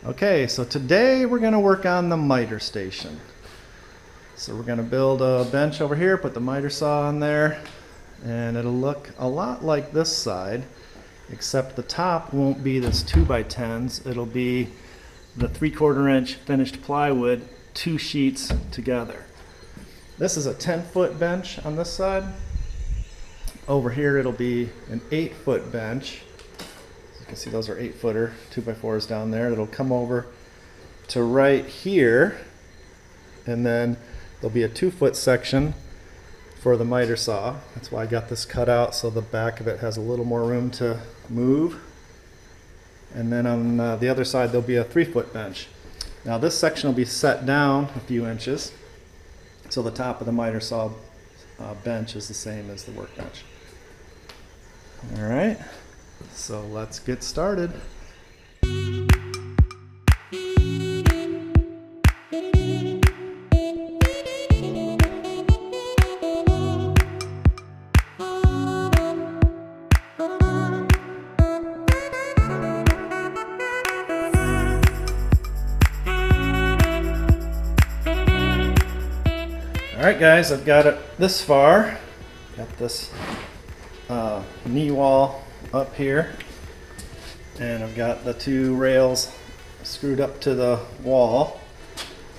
Okay, so today we're going to work on the miter station. So we're going to build a bench over here, put the miter saw on there, and it'll look a lot like this side, except the top won't be this 2x10s. It'll be the 3/4 inch finished plywood, 2 sheets together. This is a 10-foot bench on this side. Over here it'll be an 8-foot bench. You can see those are 8-footer 2x4s down there. It'll come over to right here, and then there'll be a 2-foot section for the miter saw. That's why I got this cut out, so the back of it has a little more room to move. And then on the other side there'll be a 3-foot bench. Now this section will be set down a few inches, so the top of the miter saw bench is the same as the workbench. All right. So let's get started. Alright guys, I've got it this far. Got this knee wall up here, and I've got the 2 rails screwed up to the wall.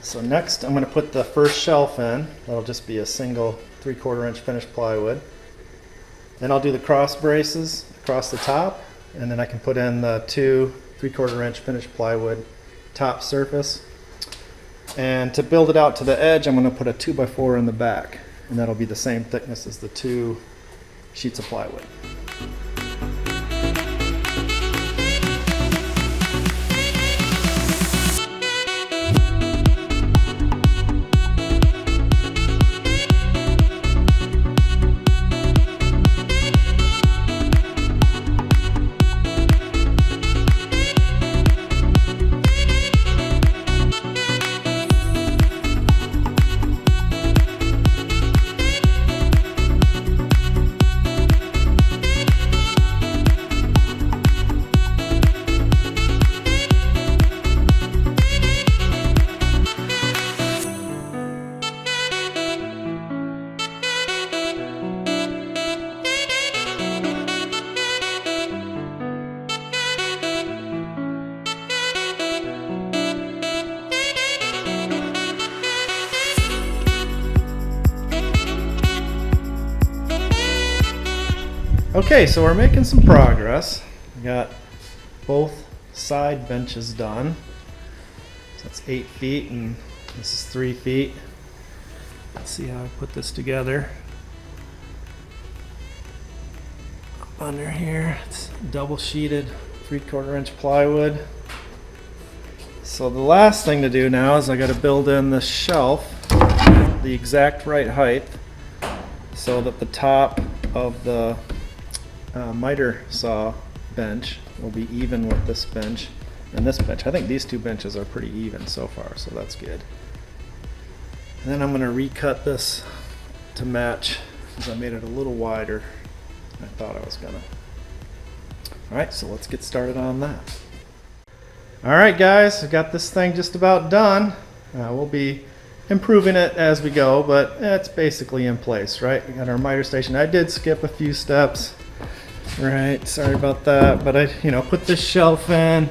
So next I'm going to put the first shelf in. That'll just be a single 3/4 inch finished plywood. Then I'll do the cross braces across the top, and then I can put in the 2 3/4 inch finished plywood top surface. And to build it out to the edge, I'm going to put a 2x4 in the back, and that'll be the same thickness as the 2 sheets of plywood. Okay, so we're making some progress. We got both side benches done. So that's 8 feet and this is 3 feet. Let's see how I put this together. Up under here, it's double sheeted 3/4 inch plywood. So the last thing to do now is I got to build in the shelf the exact right height so that the top of the miter saw bench will be even with this bench and this bench. I think these 2 benches are pretty even so far, so that's good. And then I'm going to recut this to match, because I made it a little wider than I thought I was gonna. Alright, so let's get started on that. Alright guys, I've got this thing just about done. We'll be improving it as we go, but it's basically in place, right? We got our miter station. I did skip a few steps. Right, sorry about that, but I put this shelf in.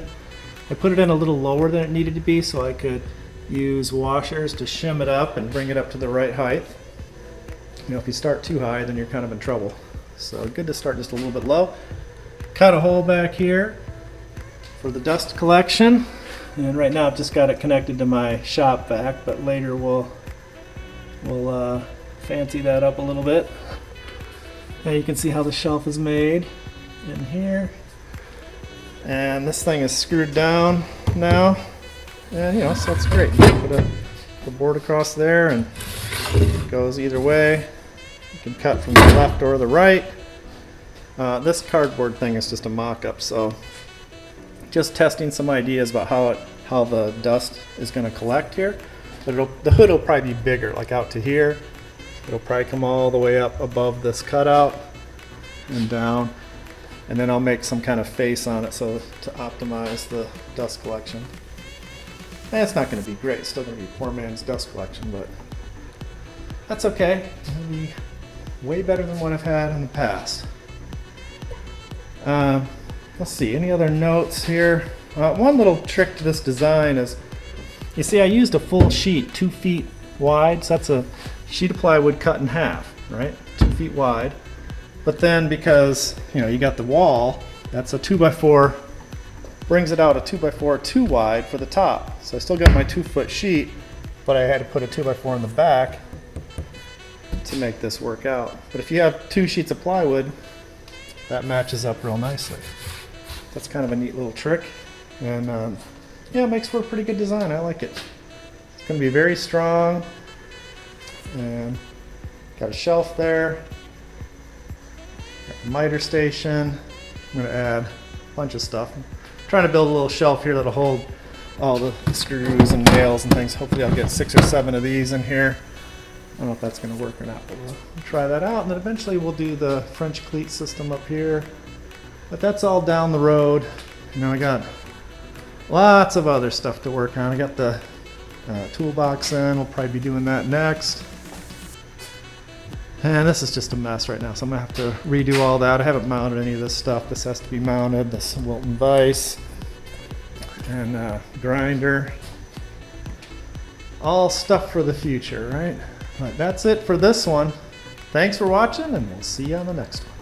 I put it in a little lower than it needed to be so I could use washers to shim it up and bring it up to the right height. If you start too high, then you're kind of in trouble. So good to start just a little bit low. Cut a hole back here for the dust collection, and right now I've just got it connected to my shop vac, but later we'll fancy that up a little bit. Now you can see how the shelf is made in here, and this thing is screwed down now, and so that's great. You can put the board across there and it goes either way. You can cut from the left or the right. This cardboard thing is just a mock-up, so just testing some ideas about how the dust is going to collect here. But the hood will probably be bigger, like out to here. It'll probably come all the way up above this cutout and down, and then I'll make some kind of face on it so to optimize the dust collection. It's not going to be great. It's still going to be poor man's dust collection, but that's okay. It'll be way better than what I've had in the past. Let's see, any other notes here? One little trick to this design is, you see I used a full sheet, 2 feet wide, so that's a sheet of plywood cut in half, right? 2 feet wide. But then because, you got the wall, that's a 2x4, brings it out a 2x4 too wide for the top. So I still got my 2-foot sheet, but I had to put a 2x4 in the back to make this work out. But if you have 2 sheets of plywood, that matches up real nicely. That's kind of a neat little trick, and yeah, it makes for a pretty good design. I like it. It's going to be very strong, and got a shelf there, got the miter station. I'm going to add a bunch of stuff. I'm trying to build a little shelf here that'll hold all the screws and nails and things. Hopefully I'll get 6 or 7 of these in here. I don't know if that's going to work or not, but we'll try that out, and then eventually we'll do the French cleat system up here. But that's all down the road. I got lots of other stuff to work on. I got the toolbox in. We'll probably be doing that next. And this is just a mess right now, so I'm going to have to redo all that. I haven't mounted any of this stuff. This has to be mounted. This Wilton vise and grinder. All stuff for the future, right? But that's it for this one. Thanks for watching, and we'll see you on the next one.